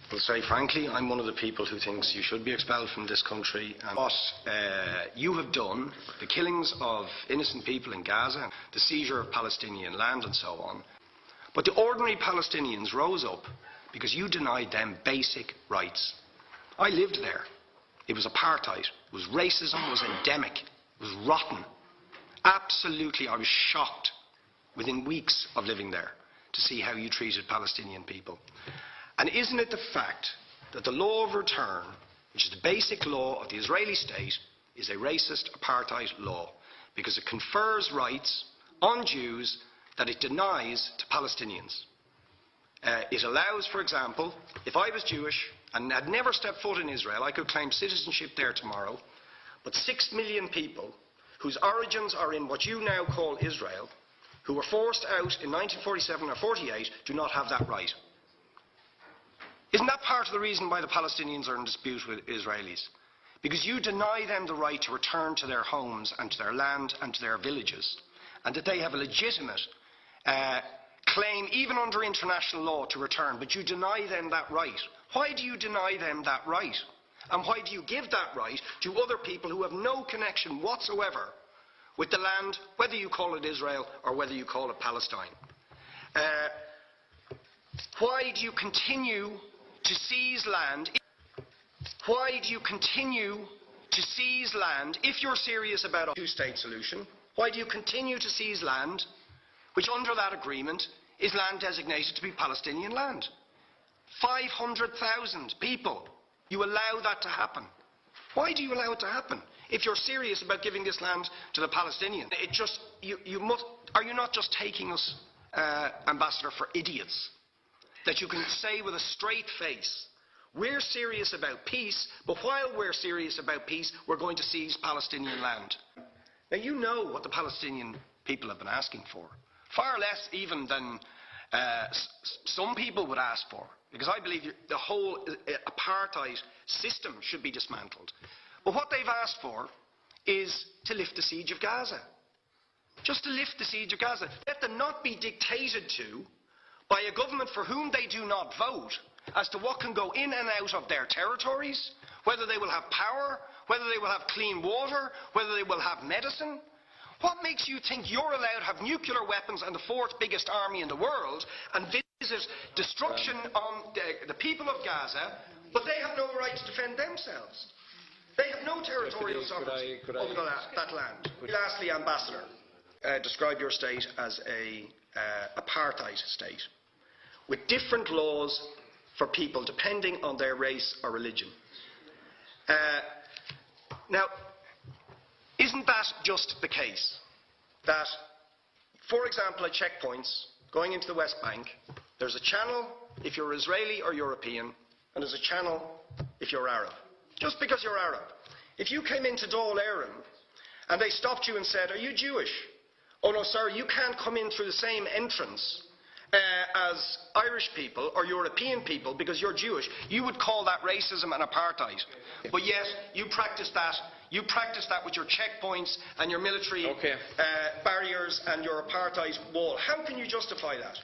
Well, say frankly, I'm one of the people who thinks you should be expelled from this country. And what you have done, the killings of innocent people in Gaza, the seizure of Palestinian land and so on, but the ordinary Palestinians rose up because you denied them basic rights. I lived there. It was apartheid. It was racism. It was endemic. It was rotten. Absolutely, I was shocked within weeks of living there to see how you treated Palestinian people. And isn't it the fact that the law of return, which is the basic law of the Israeli state, is a racist apartheid law because it confers rights on Jews that it denies to Palestinians. It allows, for example, if I was Jewish and had never stepped foot in Israel, I could claim citizenship there tomorrow, but 6 million people whose origins are in what you now call Israel, who were forced out in 1947 or 48, do not have that right. Isn't that part of the reason why the Palestinians are in dispute with Israelis? Because you deny them the right to return to their homes and to their land and to their villages, and that they have a legitimate claim, even under international law, to return, but you deny them that right. Why do you deny them that right? And why do you give that right to other people who have no connection whatsoever with the land, whether you call it Israel or whether you call it Palestine? Why do you continue to seize land? Why do you continue to seize land if you're serious about a two-state solution? Why do you continue to seize land which under that agreement is land designated to be Palestinian land? 500,000 people. You allow that to happen. Why do you allow it to happen? If you're serious about giving this land to the Palestinians, are you not just taking us, Ambassador, for idiots? That you can say with a straight face, we're serious about peace, but while we're serious about peace, we're going to seize Palestinian land. Now you know what the Palestinian people have been asking for. Far less even than some people would ask for. Because I believe the whole apartheid system should be dismantled. But what they've asked for is to lift the siege of Gaza. Just to lift the siege of Gaza. Let them not be dictated to by a government for whom they do not vote as to what can go in and out of their territories, whether they will have power, whether they will have clean water, whether they will have medicine. What makes you think you're allowed to have nuclear weapons and the fourth biggest army in the world and visit destruction on the people of Gaza, but they have no right to defend themselves? They have no territorial sovereignty over that land. Lastly, Ambassador, describe your state as an apartheid state, with different laws for people depending on their race or religion. Now, isn't that just the case that, for example, at checkpoints going into the West Bank, there's a channel if you're Israeli or European, and there's a channel if you're Arab? Just because you're Arab. If you came into Dáil Éireann and they stopped you and said, "Are you Jewish?" "Oh no, sir, you can't come in through the same entrance as Irish people or European people because you're Jewish," you would call that racism and apartheid. But yet, you practice that. You practice that with your checkpoints and your military barriers and your apartheid wall. How can you justify that?